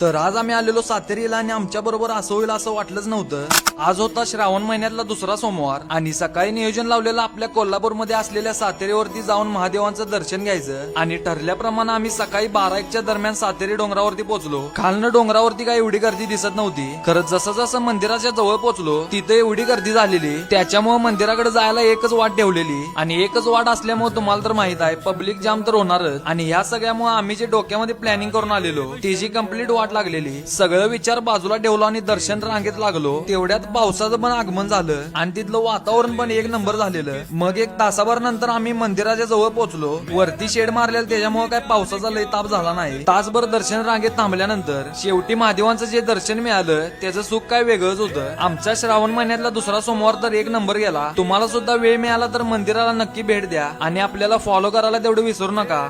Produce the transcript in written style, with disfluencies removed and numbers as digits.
तर आज आम्ही आलेलो सातेरीला आणि आमच्या बरोबर असं होईल असं वाटलंच नव्हतं। आज होता श्रावण महिन्यातला दुसरा सोमवार आणि सकाळी नियोजन लावलेलं आपल्या कोल्हापूरमध्ये असलेल्या सातेरीवरती जाऊन महादेवांचं दर्शन घ्यायचं आणि ठरल्याप्रमाणे आम्ही सकाळी 12-1च्या दरम्यान सातेरी डोंगरावरती पोहोचलो। खालनं डोंगरावरती काही एवढी गर्दी दिसत नव्हती, खरं जसं जसं मंदिराच्या जवळ पोहोचलो तिथे एवढी गर्दी झालेली, त्याच्यामुळे मंदिराकडे जायला एकच वाट ठेवलेली आणि एकच वाट असल्यामुळे तुम्हाला तर माहित आहे पब्लिक जाम तर होणारच। आणि ह्या सगळ्यामुळे आम्ही जे डोक्यामध्ये प्लॅनिंग करून आलेलो त्याची कम्प्लीट वाट लागलेली। सगळं विचार बाजूला ठेवलो आणि दर्शन रांगेत लागलो। तेवढ्यात पावसाचं पण आगमन झालं आणि तिथलं वातावरण पण एक नंबर झालेलं। मग एक तासाभर नंतर आम्ही मंदिराच्या जवळ पोहोचलो। वरती शेड मारलेलं त्याच्यामुळे काय पावसाचा लय ताप झाला नाही। तासभर दर्शन रांगेत थांबल्यानंतर शेवटी महादेवांचं जे दर्शन मिळालं त्याचं सुख काय वेगळंच होतं। आमच्या श्रावण महिन्यातला दुसरा सोमवार तर एक नंबर गेला। तुम्हाला सुद्धा वेळ मिळाला तर मंदिराला नक्की भेट द्या आणि आपल्याला फॉलो करायला तेवढं विसरू नका।